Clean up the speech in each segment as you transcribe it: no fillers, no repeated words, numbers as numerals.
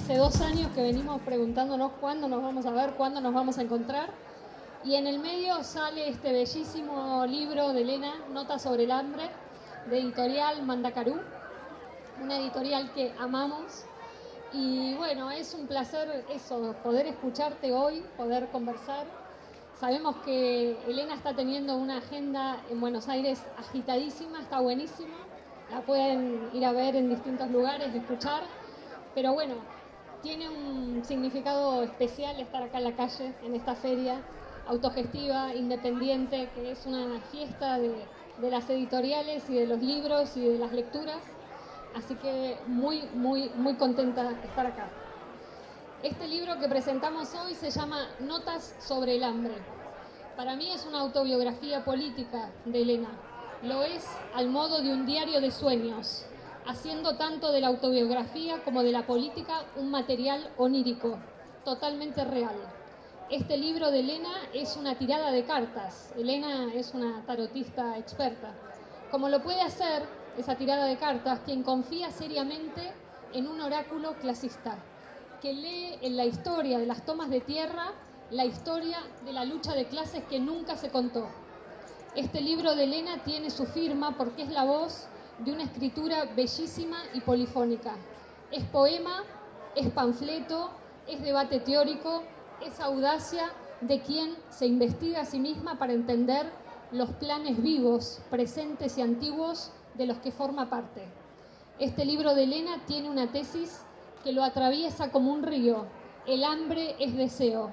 Hace 2 años que venimos preguntándonos cuándo nos vamos a ver, cuándo nos vamos a encontrar. Y en el medio sale este bellísimo libro de Elena, Notas sobre el hambre, de editorial Mandacarú, una editorial que amamos. Y bueno, es un placer eso, poder escucharte hoy, poder conversar. Sabemos que Elena está teniendo una agenda en Buenos Aires agitadísima, está buenísima. La pueden ir a ver en distintos lugares, escuchar. Pero bueno, tiene un significado especial estar acá en la calle, en esta feria autogestiva, independiente, que es una fiesta de las editoriales y de los libros y de las lecturas. Así que muy contenta de estar acá. Este libro que presentamos hoy se llama Notas sobre el hambre. Para mí es una autobiografía política de Elena. Lo es al modo de un diario de sueños, haciendo tanto de la autobiografía como de la política un material onírico, totalmente real. Este libro de Elena es una tirada de cartas. Elena es una tarotista experta. Como lo puede hacer esa tirada de cartas quien confía seriamente en un oráculo clasista, que lee en la historia de las tomas de tierra la historia de la lucha de clases que nunca se contó. Este libro de Elena tiene su firma porque es la voz de una escritura bellísima y polifónica. Es poema, es panfleto, es debate teórico, es audacia de quien se investiga a sí misma para entender los planes vivos, presentes y antiguos de los que forma parte. Este libro de Elena tiene una tesis que lo atraviesa como un río. El hambre es deseo.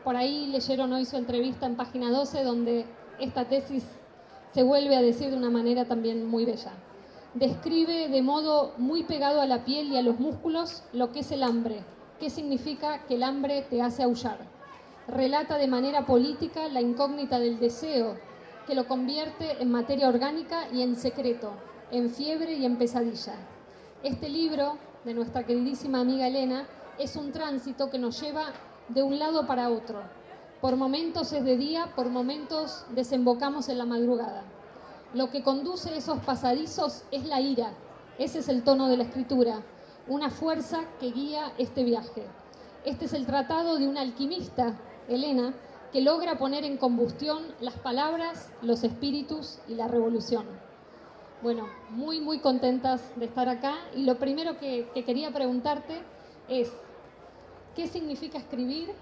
Por ahí leyeron hoy su entrevista en página 12, donde esta tesis se vuelve a decir de una manera también muy bella. Describe de modo muy pegado a la piel y a los músculos lo que es el hambre, qué significa que el hambre te hace aullar. Relata de manera política la incógnita del deseo, que lo convierte en materia orgánica y en secreto, en fiebre y en pesadilla. Este libro de nuestra queridísima amiga Elena es un tránsito que nos lleva de un lado para otro. Por momentos es de día, por momentos desembocamos en la madrugada. Lo que conduce esos pasadizos es la ira. Ese es el tono de la escritura, una fuerza que guía este viaje. Este es el tratado de una alquimista, Elena, que logra poner en combustión las palabras, los espíritus y la revolución. Bueno, muy contentas de estar acá. Y lo primero que quería preguntarte es, ¿qué significa escribir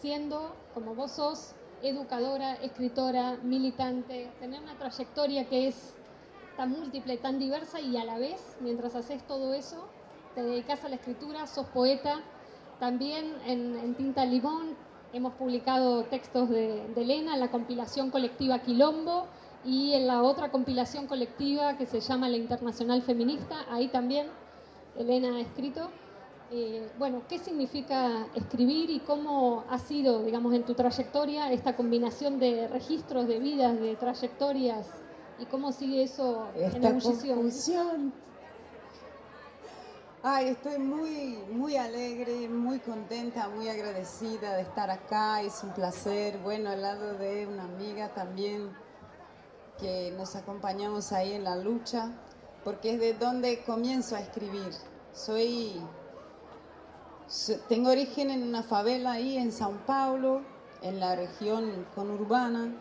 siendo, como vos sos, educadora, escritora, militante, tener una trayectoria que es tan múltiple, tan diversa y a la vez, mientras haces todo eso, te dedicas a la escritura, sos poeta? También en Tinta Limón hemos publicado textos de Elena en la compilación colectiva Quilombo y en la otra compilación colectiva que se llama La Internacional Feminista. Ahí también Elena ha escrito. Bueno, ¿qué significa escribir y cómo ha sido, digamos, en tu trayectoria esta combinación de registros de vidas, de trayectorias, y cómo sigue eso en ebullición? Ay, estoy muy alegre, muy contenta, muy agradecida de estar acá. Es un placer, bueno, al lado de una amiga también que nos acompañamos ahí en la lucha, porque es de donde comienzo a escribir. Tengo origen en una favela ahí en São Paulo, en la región conurbana,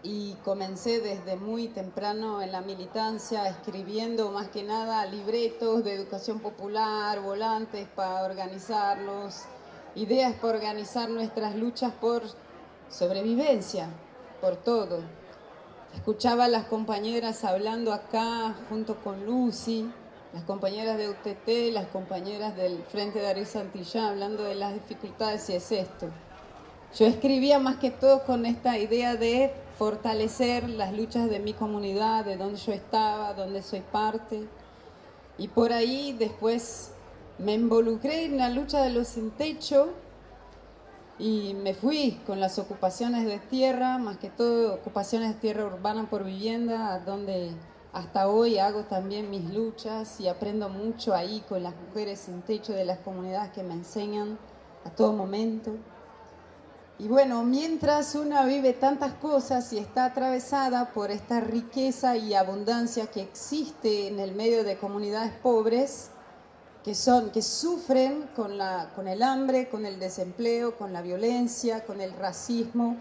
y comencé desde muy temprano en la militancia, escribiendo más que nada libretos de educación popular, volantes para organizarlos, ideas para organizar nuestras luchas por sobrevivencia, por todo. Escuchaba a las compañeras hablando acá junto con Lucy, las compañeras de UTT, las compañeras del Frente de Darío Santillán, hablando de las dificultades, y es esto. Yo escribía más que todo con esta idea de fortalecer las luchas de mi comunidad, de donde yo estaba, donde soy parte. Y por ahí después me involucré en la lucha de los sin techo y me fui con las ocupaciones de tierra, más que todo ocupaciones de tierra urbana por vivienda, donde hasta hoy hago también mis luchas y aprendo mucho ahí con las mujeres sin techo de las comunidades que me enseñan a todo momento. Y bueno, mientras una vive tantas cosas y está atravesada por esta riqueza y abundancia que existe en el medio de comunidades pobres, que sufren con el hambre, con el desempleo, con la violencia, con el racismo,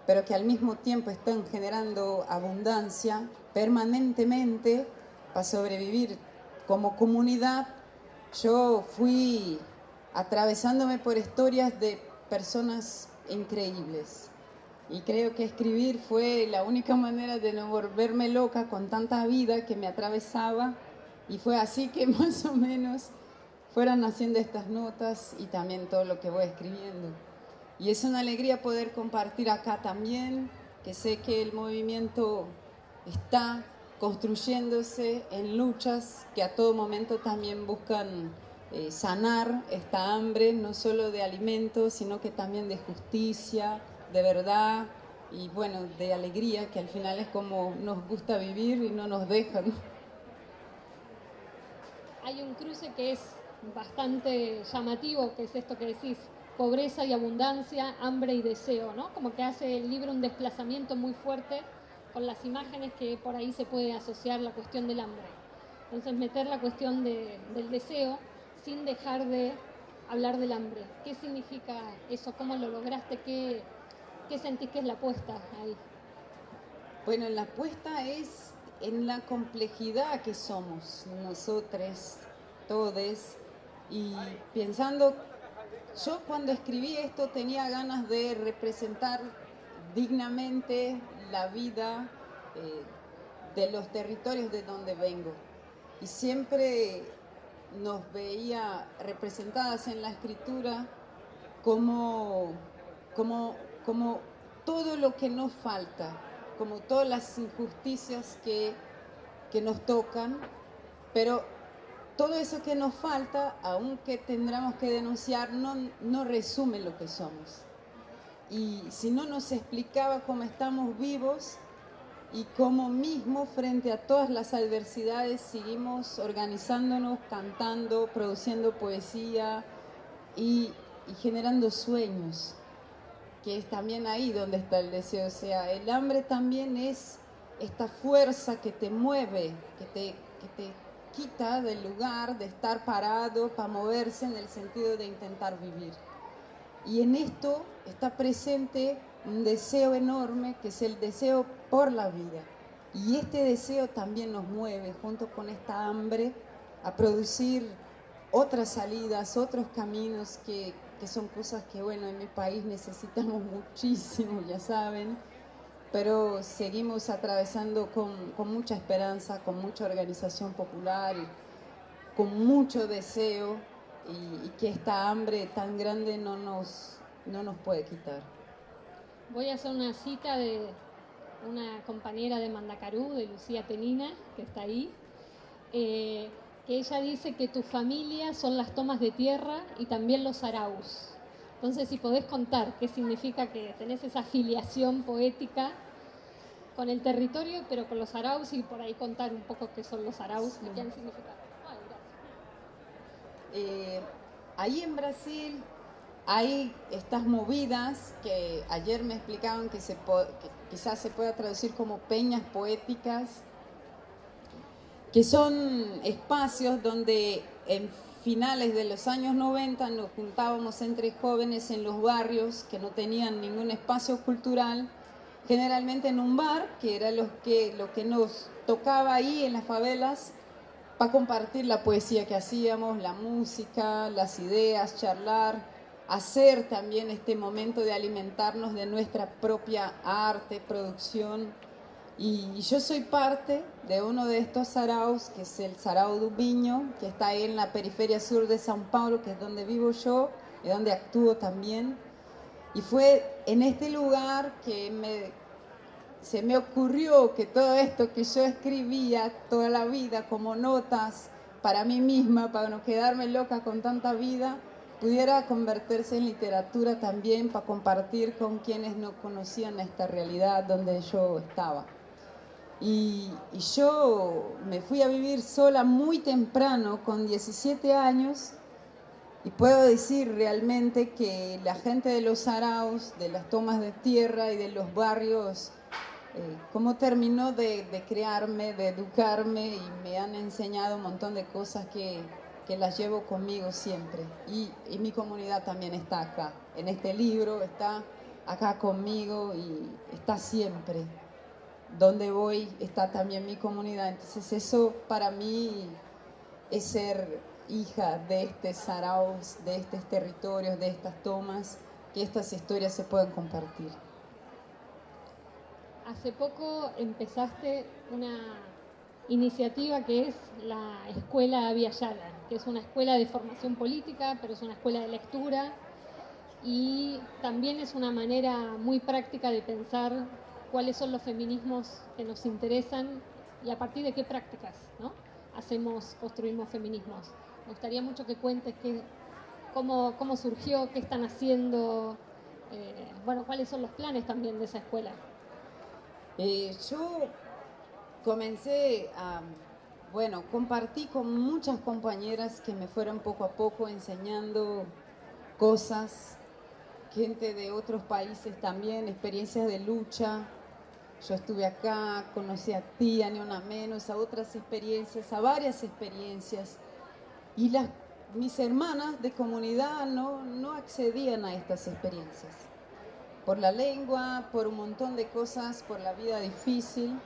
pero que al mismo tiempo están generando abundancia permanentemente para sobrevivir como comunidad. Yo fui atravesándome por historias de personas increíbles y creo que escribir fue la única manera de no volverme loca con tanta vida que me atravesaba, y fue así que más o menos fueron haciendo estas notas y también todo lo que voy escribiendo. Y es una alegría poder compartir acá también, que sé que el movimiento está construyéndose en luchas que a todo momento también buscan sanar esta hambre, no solo de alimentos, sino que también de justicia, de verdad y bueno, de alegría, que al final es como nos gusta vivir y no nos dejan. Hay un cruce que es bastante llamativo, que es esto que decís, pobreza y abundancia, hambre y deseo, ¿no? Como que hace el libro un desplazamiento muy fuerte con las imágenes que por ahí se puede asociar la cuestión del hambre. Entonces meter la cuestión del deseo sin dejar de hablar del hambre. ¿Qué significa eso? ¿Cómo lo lograste? ¿Qué sentís que es la apuesta ahí? Bueno, la apuesta es en la complejidad que somos nosotros, todes, y pensando, yo cuando escribí esto tenía ganas de representar dignamente la vida de los territorios de donde vengo, y siempre nos veía representadas en la escritura como, como todo lo que nos falta, como todas las injusticias que nos tocan, pero todo eso que nos falta, aunque tendremos que denunciar, no resume lo que somos. Y si no nos explicaba cómo estamos vivos y cómo mismo frente a todas las adversidades seguimos organizándonos, cantando, produciendo poesía y generando sueños, que es también ahí donde está el deseo. O sea, el hambre también es esta fuerza que te mueve, que te quita del lugar de estar parado para moverse en el sentido de intentar vivir. Y en esto está presente un deseo enorme, que es el deseo por la vida. Y este deseo también nos mueve, junto con esta hambre, a producir otras salidas, otros caminos que son cosas que, bueno, en mi país necesitamos muchísimo, ya saben, pero seguimos atravesando con mucha esperanza, con mucha organización popular, y con mucho deseo, y que esta hambre tan grande no nos puede quitar. Voy a hacer una cita de una compañera de Mandacarú, de Lucía Tenina, que está ahí, que ella dice que tu familia son las tomas de tierra y también los araús. Entonces, si podés contar qué significa que tenés esa afiliación poética con el territorio, pero con los araús, y por ahí contar un poco qué son los araús y qué han significado. Ahí en Brasil hay estas movidas que ayer me explicaban que quizás se pueda traducir como peñas poéticas, que son espacios donde en finales de los años 90 nos juntábamos entre jóvenes en los barrios que no tenían ningún espacio cultural, generalmente en un bar, que era lo que nos tocaba ahí en las favelas, para compartir la poesía que hacíamos, la música, las ideas, charlar, hacer también este momento de alimentarnos de nuestra propia arte, producción. Y yo soy parte de uno de estos saraos, que es el Sarau do Vinho, que está ahí en la periferia sur de São Paulo, que es donde vivo yo y donde actúo también. Y fue en este lugar que se me ocurrió que todo esto que yo escribía toda la vida como notas para mí misma, para no quedarme loca con tanta vida, pudiera convertirse en literatura también, para compartir con quienes no conocían esta realidad donde yo estaba. Y yo me fui a vivir sola muy temprano, con 17 años, y puedo decir realmente que la gente de los saraos, de las tomas de tierra y de los barrios, cómo terminó de crearme, de educarme, y me han enseñado un montón de cosas que que las llevo conmigo siempre. Y mi comunidad también está acá, en este libro, está acá conmigo y está siempre. Donde voy está también mi comunidad. Entonces eso para mí es ser hija de estos saraos, de estos territorios, de estas tomas, que estas historias se puedan compartir. Hace poco empezaste una iniciativa que es la Escuela Abya Yala, que es una escuela de formación política, pero es una escuela de lectura y también es una manera muy práctica de pensar cuáles son los feminismos que nos interesan y a partir de qué prácticas, ¿no?, construimos feminismos. Me gustaría mucho que cuentes cómo surgió, qué están haciendo, cuáles son los planes también de esa escuela. Yo comencé compartí con muchas compañeras que me fueron poco a poco enseñando cosas, gente de otros países también, experiencias de lucha. Yo estuve acá, conocí a ti, a Ni Una Menos, a otras experiencias, a varias experiencias. Y mis hermanas de comunidad no accedían a estas experiencias. Por la lengua, por un montón de cosas, por la vida difícil.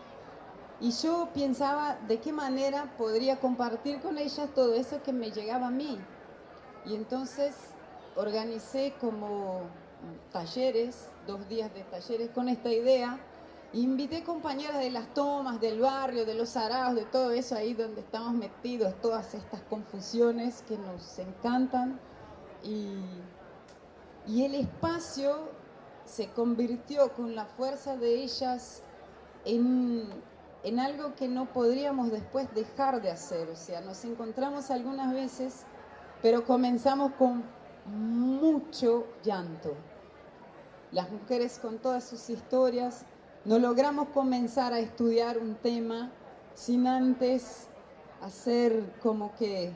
Y yo pensaba de qué manera podría compartir con ellas todo eso que me llegaba a mí. Y entonces organicé como talleres, 2 días de talleres con esta idea. Invité compañeras de las tomas, del barrio, de los saraos, de todo eso ahí donde estamos metidos, todas estas confusiones que nos encantan. Y el espacio se convirtió con la fuerza de ellas en algo que no podríamos después dejar de hacer. O sea, nos encontramos algunas veces, pero comenzamos con mucho llanto. Las mujeres con todas sus historias, no logramos comenzar a estudiar un tema sin antes hacer como que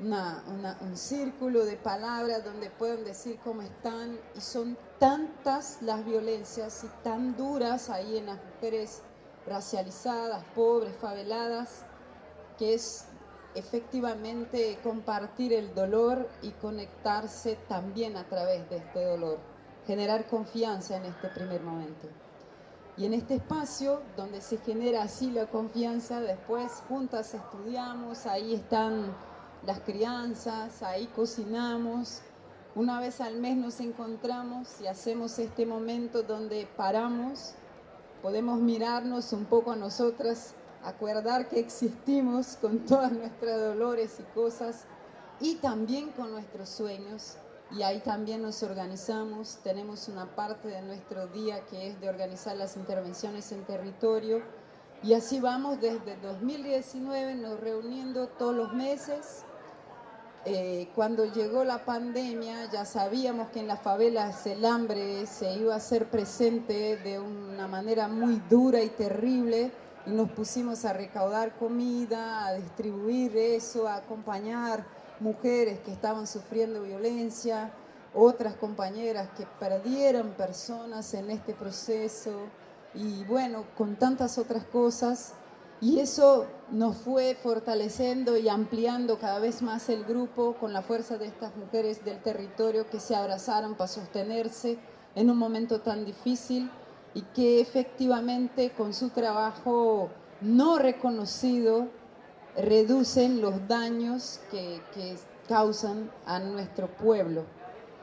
un círculo de palabras donde puedan decir cómo están, y son tantas las violencias y tan duras ahí en las mujeres racializadas, pobres, faveladas, que es efectivamente compartir el dolor y conectarse también a través de este dolor, generar confianza en este primer momento. Y en este espacio donde se genera así la confianza, después juntas estudiamos, ahí están las crianzas, ahí cocinamos. Una vez al mes nos encontramos y hacemos este momento donde paramos, podemos mirarnos un poco a nosotras, acordar que existimos con todas nuestras dolores y cosas y también con nuestros sueños. Y ahí también nos organizamos, tenemos una parte de nuestro día que es de organizar las intervenciones en territorio, y así vamos desde 2019, nos reuniendo todos los meses. Cuando llegó la pandemia ya sabíamos que en las favelas el hambre se iba a hacer presente de una manera muy dura y terrible, y nos pusimos a recaudar comida, a distribuir eso, a acompañar mujeres que estaban sufriendo violencia, otras compañeras que perdieron personas en este proceso, y bueno, con tantas otras cosas. Y eso nos fue fortaleciendo y ampliando cada vez más el grupo con la fuerza de estas mujeres del territorio que se abrazaron para sostenerse en un momento tan difícil, y que efectivamente con su trabajo no reconocido reducen los daños que causan a nuestro pueblo.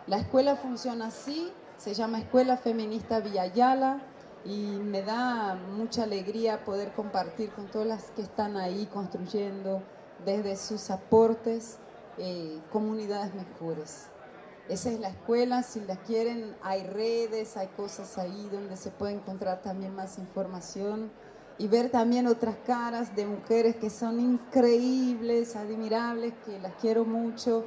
La escuela funciona así, se llama Escuela Feminista Abya Yala, y me da mucha alegría poder compartir con todas las que están ahí construyendo desde sus aportes comunidades mejores. Esa es la escuela. Si la quieren, hay redes, hay cosas ahí donde se puede encontrar también más información y ver también otras caras de mujeres que son increíbles, admirables, que las quiero mucho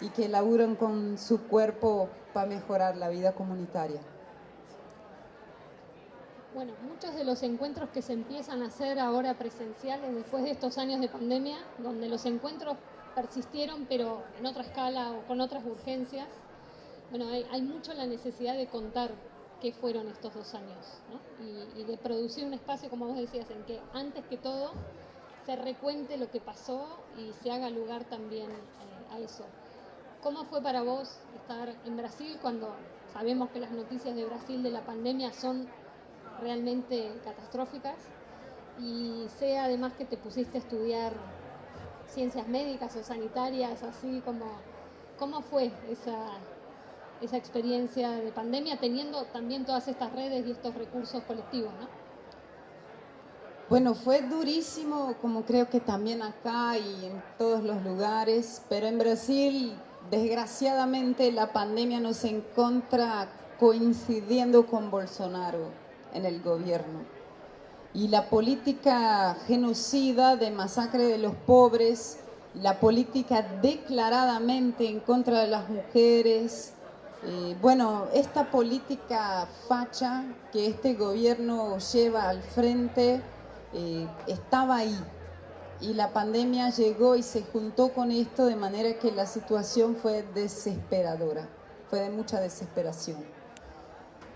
y que laburan con su cuerpo para mejorar la vida comunitaria. Bueno, muchos de los encuentros que se empiezan a hacer ahora presenciales después de estos años de pandemia, donde los encuentros persistieron pero en otra escala o con otras urgencias, bueno, hay mucho la necesidad de contar qué fueron estos 2 años, ¿no? Y de producir un espacio, como vos decías, en que antes que todo se recuente lo que pasó y se haga lugar también a eso. ¿Cómo fue para vos estar en Brasil cuando sabemos que las noticias de Brasil de la pandemia son realmente catastróficas? Y sé además que te pusiste a estudiar ciencias médicas o sanitarias, así como, ¿cómo fue esa experiencia de pandemia teniendo también todas estas redes y estos recursos colectivos, ¿no? Bueno, fue durísimo, como creo que también acá y en todos los lugares, pero en Brasil, desgraciadamente, la pandemia nos encuentra coincidiendo con Bolsonaro en el gobierno. Y la política genocida de masacre de los pobres, la política declaradamente en contra de las mujeres, bueno, esta política facha que este gobierno lleva al frente estaba ahí. Y la pandemia llegó y se juntó con esto de manera que la situación fue desesperadora, fue de mucha desesperación.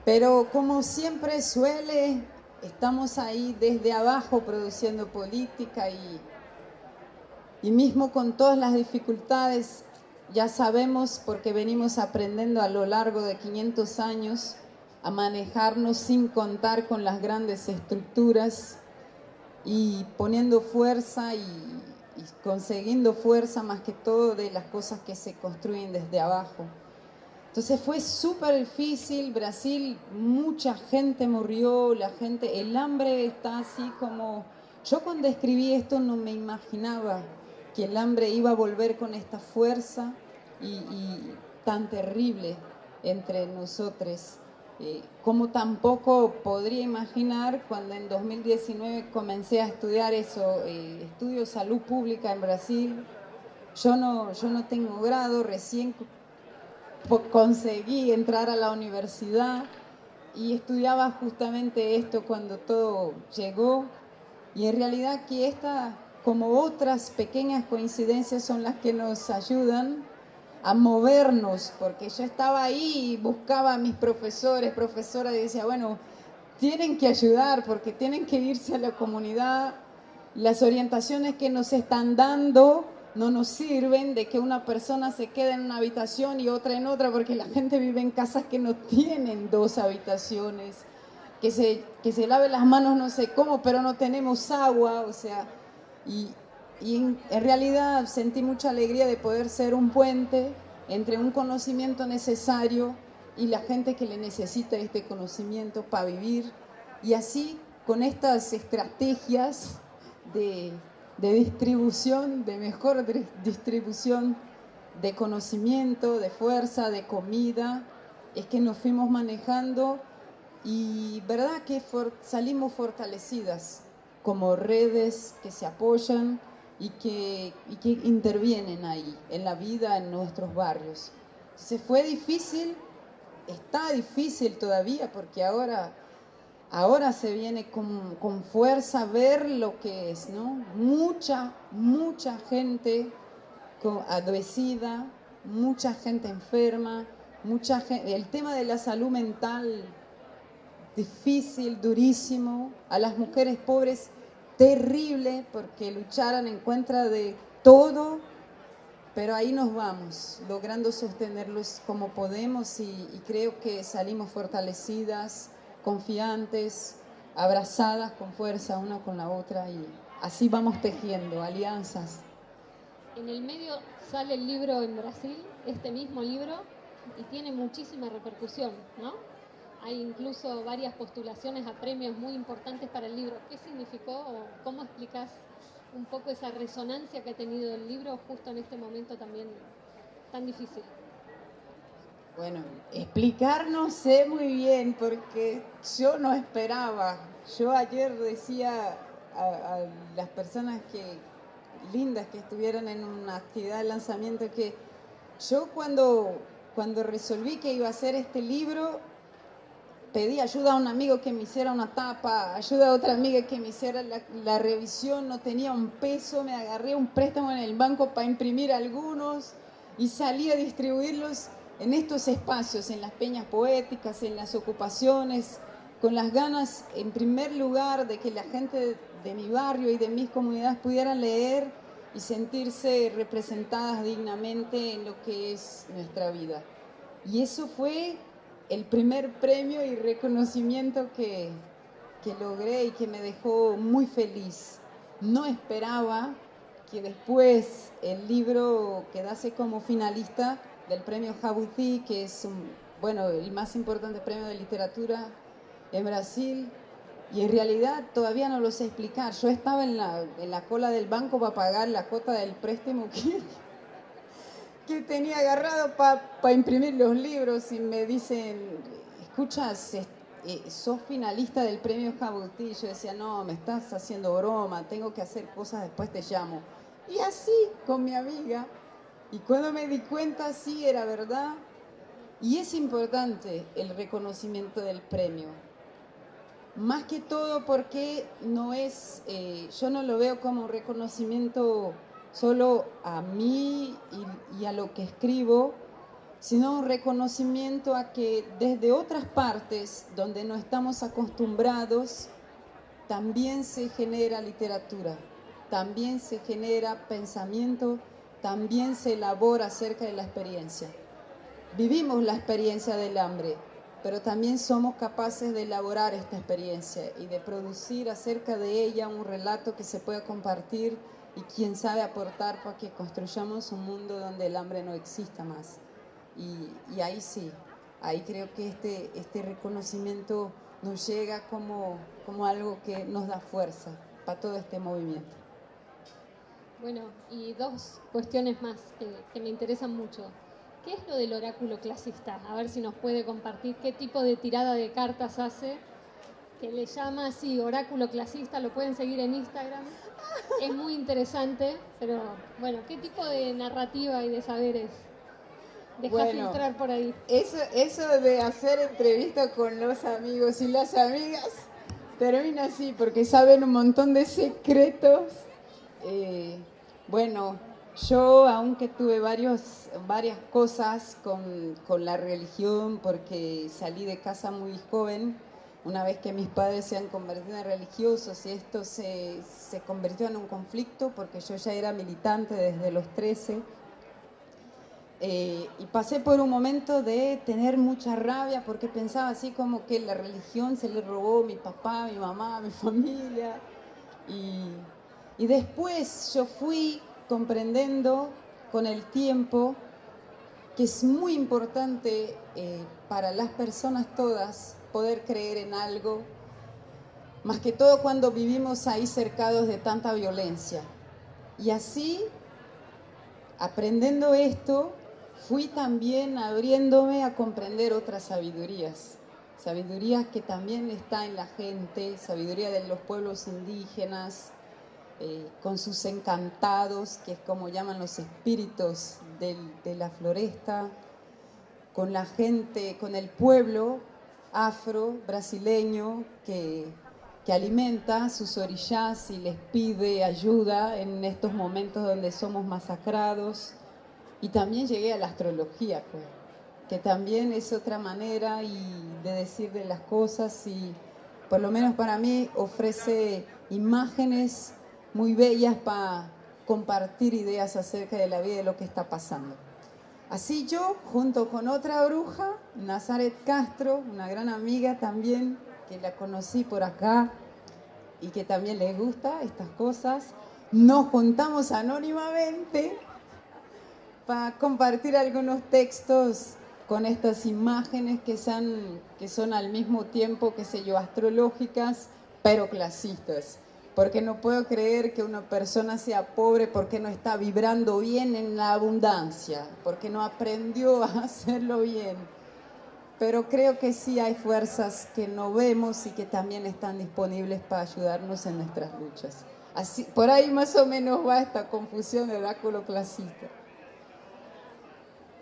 Pero como siempre suele, estamos ahí desde abajo produciendo política y mismo con todas las dificultades, ya sabemos porque venimos aprendiendo a lo largo de 500 años a manejarnos sin contar con las grandes estructuras y poniendo fuerza y consiguiendo fuerza más que todo de las cosas que se construyen desde abajo. Entonces fue súper difícil. Brasil, mucha gente murió, el hambre está así como... Yo cuando escribí esto no me imaginaba que el hambre iba a volver con esta fuerza y tan terrible entre nosotros. Como tampoco podría imaginar cuando en 2019 comencé a estudiar eso, estudio salud pública en Brasil. Yo no tengo grado, recién conseguí entrar a la universidad y estudiaba justamente esto cuando todo llegó. Y en realidad que esta, como otras pequeñas coincidencias, son las que nos ayudan a movernos, porque yo estaba ahí y buscaba a mis profesoras y decía, bueno, tienen que ayudar porque tienen que irse a la comunidad. Las orientaciones que nos están dando no nos sirven, de que una persona se quede en una habitación y otra en otra, porque la gente vive en casas que no tienen 2 habitaciones, que se lave las manos no sé cómo, pero no tenemos agua, o sea, y en realidad sentí mucha alegría de poder ser un puente entre un conocimiento necesario y la gente que le necesita este conocimiento para vivir. Y así, con estas estrategias de distribución, de mejor distribución de conocimiento, de fuerza, de comida, es que nos fuimos manejando y verdad que salimos fortalecidas como redes que se apoyan y que intervienen ahí en la vida, en nuestros barrios. Entonces fue difícil, está difícil todavía porque ahora se viene con fuerza a ver lo que es, ¿no? Mucha gente adoecida, mucha gente enferma, mucha gente, el tema de la salud mental difícil, durísimo, a las mujeres pobres terrible porque lucharon en contra de todo, pero ahí nos vamos, logrando sostenerlos como podemos y creo que salimos fortalecidas, confiantes, abrazadas con fuerza una con la otra y así vamos tejiendo alianzas. En el medio sale el libro en Brasil, este mismo libro, y tiene muchísima repercusión, ¿no? Hay incluso varias postulaciones a premios muy importantes para el libro. ¿Qué significó o cómo explicás un poco esa resonancia que ha tenido el libro justo en este momento también tan difícil? Bueno, explicar no sé muy bien porque yo no esperaba. Yo ayer decía a las personas lindas que estuvieron en una actividad de lanzamiento que yo cuando resolví que iba a hacer este libro, pedí ayuda a un amigo que me hiciera una tapa, ayuda a otra amiga que me hiciera la revisión, no tenía un peso, me agarré un préstamo en el banco para imprimir algunos y salí a distribuirlos en estos espacios, en las peñas poéticas, en las ocupaciones, con las ganas, en primer lugar, de que la gente de mi barrio y de mis comunidades pudieran leer y sentirse representadas dignamente en lo que es nuestra vida. Y eso fue el primer premio y reconocimiento que logré y que me dejó muy feliz. No esperaba que después el libro quedase como finalista del premio Jabuti, que es el más importante premio de literatura en Brasil. Y en realidad todavía no lo sé explicar. Yo estaba en la cola del banco para pagar la cuota del préstamo que tenía agarrado para imprimir los libros y me dicen, escuchas, sos finalista del premio Jabuti. Yo decía, no, me estás haciendo broma, tengo que hacer cosas, después te llamo. Y así, con mi amiga. Y cuando me di cuenta, sí, era verdad. Y es importante el reconocimiento del premio. Más que todo porque no es, yo no lo veo como un reconocimiento solo a mí y a lo que escribo, sino un reconocimiento a que desde otras partes donde no estamos acostumbrados, también se genera literatura, también se genera pensamiento, también se elabora acerca de la experiencia. Vivimos la experiencia del hambre, pero también somos capaces de elaborar esta experiencia y de producir acerca de ella un relato que se pueda compartir y quién sabe aportar para que construyamos un mundo donde el hambre no exista más. Y ahí sí, ahí creo que este reconocimiento nos llega como algo que nos da fuerza para todo este movimiento. Bueno, y dos cuestiones más que me interesan mucho. ¿Qué es lo del oráculo clasista? A ver si nos puede compartir qué tipo de tirada de cartas hace, que le llama así oráculo clasista, lo pueden seguir en Instagram. Es muy interesante, pero bueno, ¿qué tipo de narrativa y de saberes deja filtrar por ahí? Eso de hacer entrevistas con los amigos y las amigas termina así, porque saben un montón de secretos. Yo, aunque tuve varias cosas con la religión, porque salí de casa muy joven, una vez que mis padres se han convertido en religiosos y esto se convirtió en un conflicto, porque yo ya era militante desde los 13, y pasé por un momento de tener mucha rabia, porque pensaba así como que la religión se le robó a mi papá, a mi mamá, a mi familia, y después yo fui comprendiendo con el tiempo que es muy importante para las personas todas poder creer en algo, más que todo cuando vivimos ahí cercados de tanta violencia. Y así, aprendiendo esto, fui también abriéndome a comprender otras sabidurías. Sabidurías que también está en la gente, sabiduría de los pueblos indígenas, con sus encantados, que es como llaman los espíritus de la floresta, con la gente, con el pueblo afro brasileño que alimenta sus orillas y les pide ayuda en estos momentos donde somos masacrados. Y también llegué a la astrología, pues, que también es otra manera de decir de las cosas y por lo menos para mí ofrece imágenes muy bellas para compartir ideas acerca de la vida y de lo que está pasando. Así yo, junto con otra bruja, Nazaret Castro, una gran amiga también, que la conocí por acá y que también le gusta estas cosas, nos juntamos anónimamente para compartir algunos textos con estas imágenes que son al mismo tiempo, qué sé yo, astrológicas, pero clasistas. Porque no puedo creer que una persona sea pobre porque no está vibrando bien en la abundancia, porque no aprendió a hacerlo bien. Pero creo que sí hay fuerzas que no vemos y que también están disponibles para ayudarnos en nuestras luchas. Así, por ahí más o menos va esta confusión de oráculo clasista.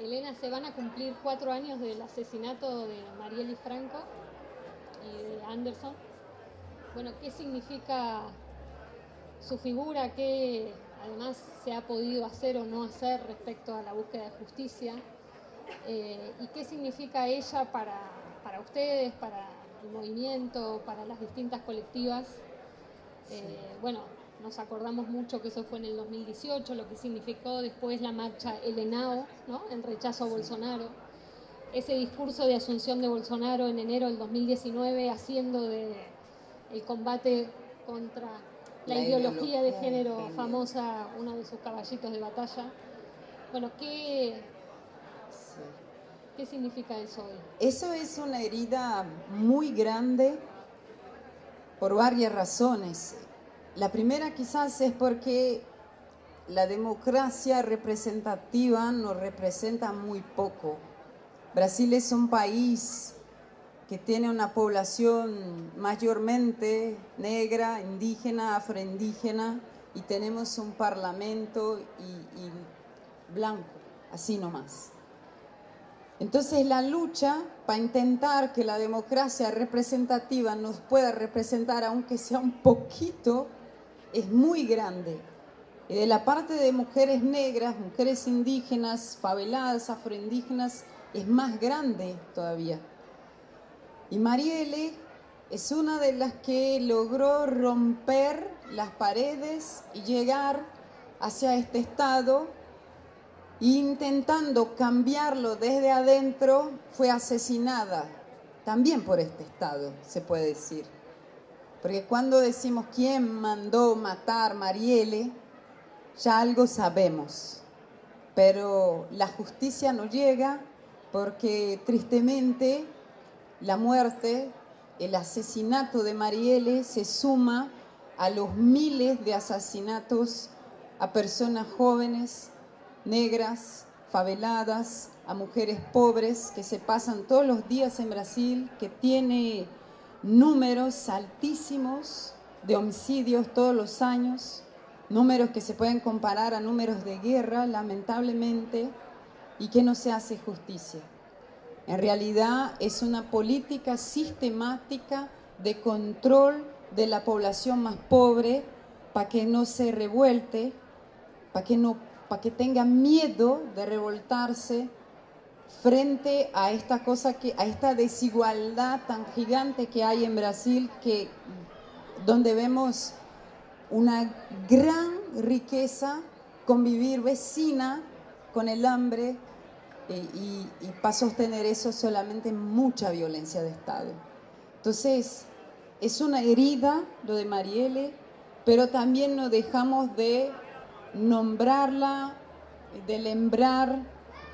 Elena, se van a cumplir 4 años del asesinato de Marielle Franco y de Anderson. Bueno, ¿qué significa su figura? ¿Qué además se ha podido hacer o no hacer respecto a la búsqueda de justicia? ¿Y qué significa ella para ustedes, para el movimiento, para las distintas colectivas? Bueno, nos acordamos mucho que eso fue en el 2018, lo que significó después la marcha El Henao, ¿no? En rechazo a Bolsonaro. Ese discurso de asunción de Bolsonaro en enero del 2019 haciendo de el combate contra la ideología de género famosa uno de sus caballitos de batalla. Bueno, ¿qué significa eso hoy? Eso es una herida muy grande por varias razones. La primera quizás es porque la democracia representativa nos representa muy poco. Brasil es un país que tiene una población mayormente negra, indígena, afroindígena, y tenemos un parlamento y blanco, así nomás. Entonces la lucha para intentar que la democracia representativa nos pueda representar, aunque sea un poquito, es muy grande. Y de la parte de mujeres negras, mujeres indígenas, faveladas, afroindígenas, es más grande todavía. Y Marielle es una de las que logró romper las paredes y llegar hacia este estado, intentando cambiarlo desde adentro, fue asesinada también por este estado, se puede decir. Porque cuando decimos quién mandó matar a Marielle, ya algo sabemos, pero la justicia no llega porque tristemente la muerte, el asesinato de Marielle se suma a los miles de asesinatos a personas jóvenes, negras, faveladas, a mujeres pobres que se pasan todos los días en Brasil, que tiene números altísimos de homicidios todos los años, números que se pueden comparar a números de guerra, lamentablemente, y que no se hace justicia. En realidad es una política sistemática de control de la población más pobre para que no se revuelte, para que tenga miedo de revoltarse frente a esta cosa a esta desigualdad tan gigante que hay en Brasil, donde vemos una gran riqueza, convivir vecina con el hambre, y para sostener eso solamente mucha violencia de Estado. Entonces, es una herida lo de Marielle, pero también no dejamos de nombrarla, de lembrar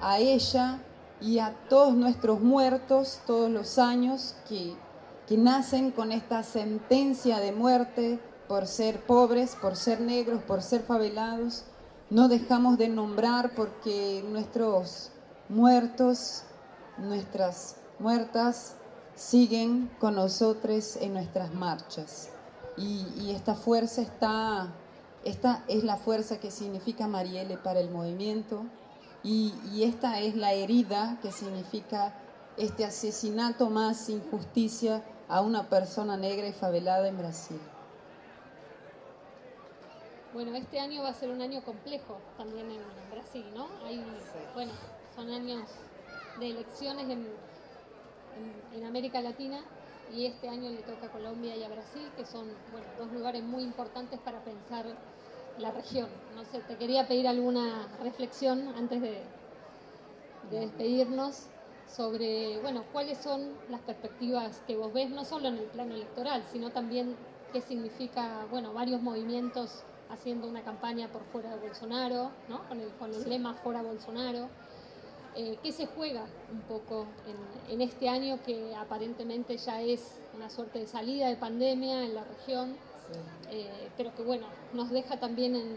a ella y a todos nuestros muertos todos los años que nacen con esta sentencia de muerte por ser pobres, por ser negros, por ser favelados. No dejamos de nombrar porque nuestros muertos, nuestras muertas siguen con nosotros en nuestras marchas. Y esta fuerza esta es la fuerza que significa Marielle para el movimiento, y esta es la herida que significa este asesinato más injusticia a una persona negra y favelada en Brasil. Bueno, este año va a ser un año complejo también en Brasil, ¿no? Bueno, son años de elecciones en América Latina, y este año le toca a Colombia y a Brasil, que son, bueno, dos lugares muy importantes para pensar la región. No sé, te quería pedir alguna reflexión antes de despedirnos sobre, bueno, cuáles son las perspectivas que vos ves, no solo en el plano electoral, sino también qué significa, bueno, varios movimientos haciendo una campaña por fuera de Bolsonaro, ¿no? Con el lema fuera Bolsonaro. ¿Qué se juega un poco en este año que aparentemente ya es una suerte de salida de pandemia en la región, pero que bueno, nos deja también en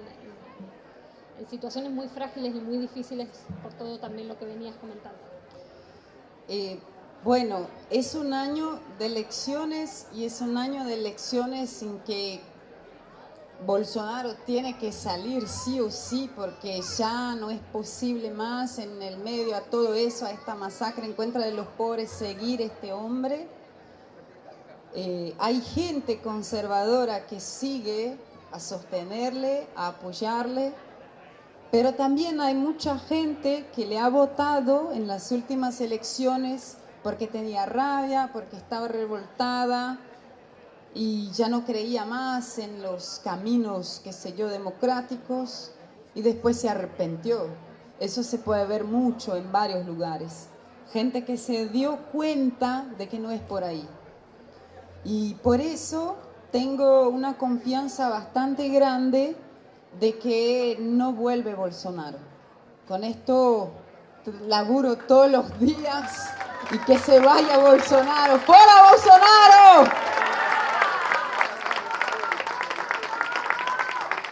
situaciones muy frágiles y muy difíciles por todo también lo que venías comentando? Bueno, es un año de elecciones, y es un año de elecciones sin que Bolsonaro tiene que salir sí o sí, porque ya no es posible más en el medio a todo eso, a esta masacre en contra de los pobres, seguir este hombre. Hay gente conservadora que sigue a sostenerle, a apoyarle, pero también hay mucha gente que le ha votado en las últimas elecciones porque tenía rabia, porque estaba revoltada, y ya no creía más en los caminos, qué sé yo, democráticos, y después se arrepintió. Eso se puede ver mucho en varios lugares. Gente que se dio cuenta de que no es por ahí. Y por eso tengo una confianza bastante grande de que no vuelve Bolsonaro. Con esto laburo todos los días y que se vaya Bolsonaro. ¡Fuera Bolsonaro!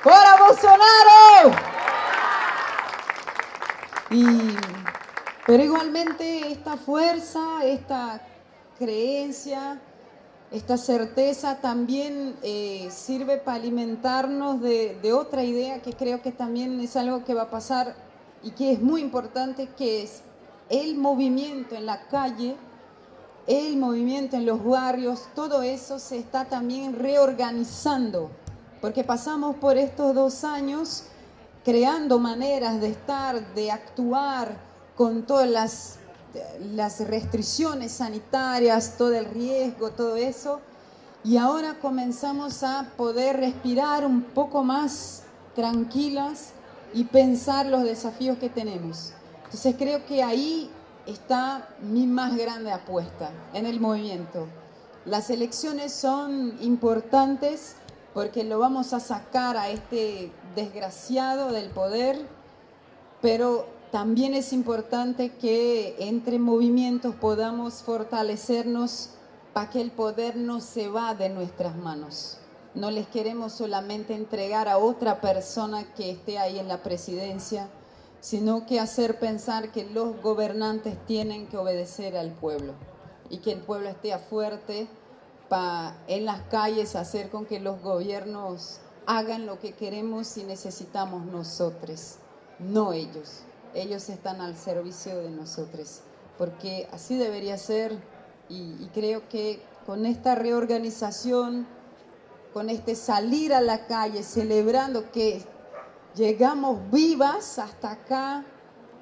¡Fuera Bolsonaro! Pero igualmente esta fuerza, esta creencia, esta certeza también sirve para alimentarnos de otra idea que creo que también es algo que va a pasar y que es muy importante, que es el movimiento en la calle, el movimiento en los barrios. Todo eso se está también reorganizando, porque pasamos por estos 2 años creando maneras de estar, de actuar con todas las restricciones sanitarias, todo el riesgo, todo eso, y ahora comenzamos a poder respirar un poco más tranquilas y pensar los desafíos que tenemos. Entonces creo que ahí está mi más grande apuesta, en el movimiento. Las elecciones son importantes porque lo vamos a sacar a este desgraciado del poder, pero también es importante que entre movimientos podamos fortalecernos para que el poder no se va de nuestras manos. No les queremos solamente entregar a otra persona que esté ahí en la presidencia, sino que hacer pensar que los gobernantes tienen que obedecer al pueblo y que el pueblo esté fuerte para en las calles hacer con que los gobiernos hagan lo que queremos y necesitamos nosotros, no ellos. Ellos están al servicio de nosotros, porque así debería ser, y creo que con esta reorganización, con este salir a la calle, celebrando que llegamos vivas hasta acá,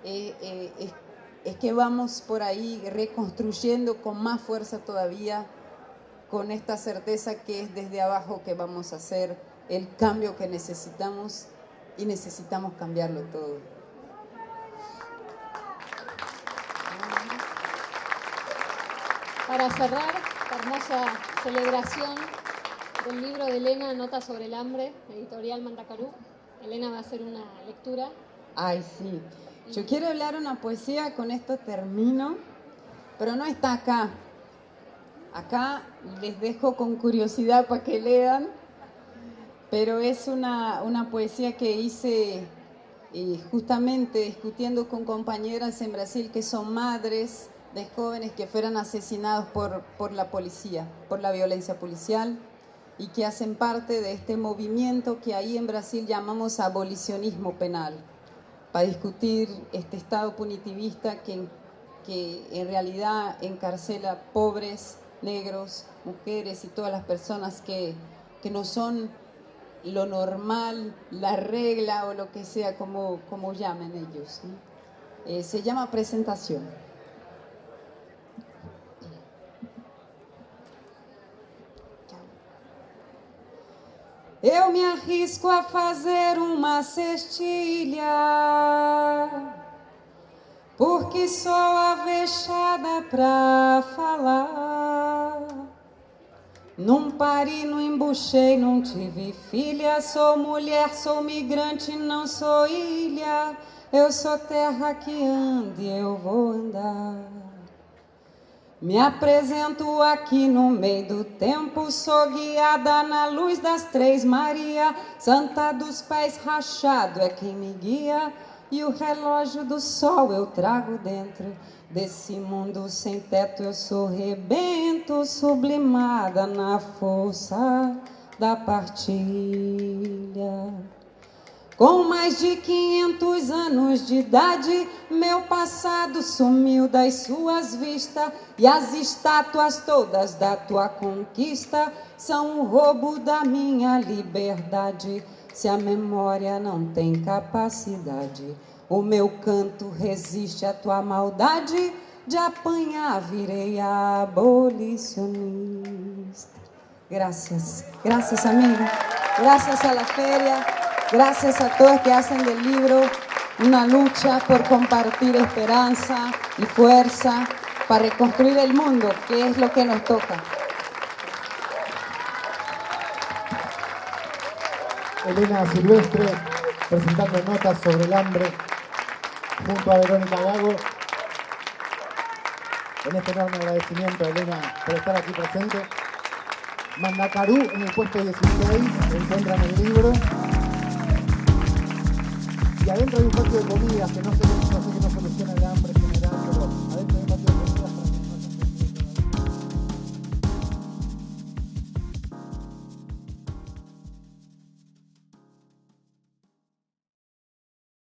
es que vamos por ahí reconstruyendo con más fuerza todavía, con esta certeza que es desde abajo que vamos a hacer el cambio que necesitamos, y necesitamos cambiarlo todo. Para cerrar esta hermosa celebración del libro de Elena, Notas sobre el hambre, editorial Mandacaru, Elena va a hacer una lectura. Ay, sí. Yo quiero hablar una poesía, con esto termino, pero no está acá. Acá les dejo con curiosidad para que lean, pero es una poesía que hice justamente discutiendo con compañeras en Brasil que son madres de jóvenes que fueron asesinados por la policía, por la violencia policial, y que hacen parte de este movimiento que ahí en Brasil llamamos abolicionismo penal, para discutir este Estado punitivista que en realidad encarcela pobres, negros, mujeres y todas las personas que no son lo normal, la regla o lo que sea, como llamen ellos, ¿no? Se llama Presentación. Eu me arrisco a fazer uma cestilha, porque sou avexada pra falar. Não pari, não embuchei, não tive filha. Sou mulher, sou migrante, não sou ilha. Eu sou terra que anda e eu vou andar. Me apresento aqui no meio do tempo, sou guiada na luz das Três Maria. Santa dos pés rachado é quem me guia, e o relógio do sol eu trago dentro desse mundo sem teto. Eu sou rebento, sublimada na força da partilha. Com mais de 500 anos de idade, meu passado sumiu das suas vistas, e as estátuas todas da tua conquista são um roubo da minha liberdade. Se a memória não tem capacidade, o meu canto resiste à tua maldade. De apanhar virei abolicionista. Gracias, gracias amiga, gracias a la feria, gracias a todos que hacen del libro una lucha por compartir esperanza y fuerza para reconstruir el mundo, que es lo que nos toca. Elena Silvestre, presentando Notas sobre el hambre, junto a Verónica Gago. En este enorme agradecimiento a Elena por estar aquí presente. Mandacaru en el puesto 16, encuentran el libro. Y adentro hay un patio de comidas que no sé qué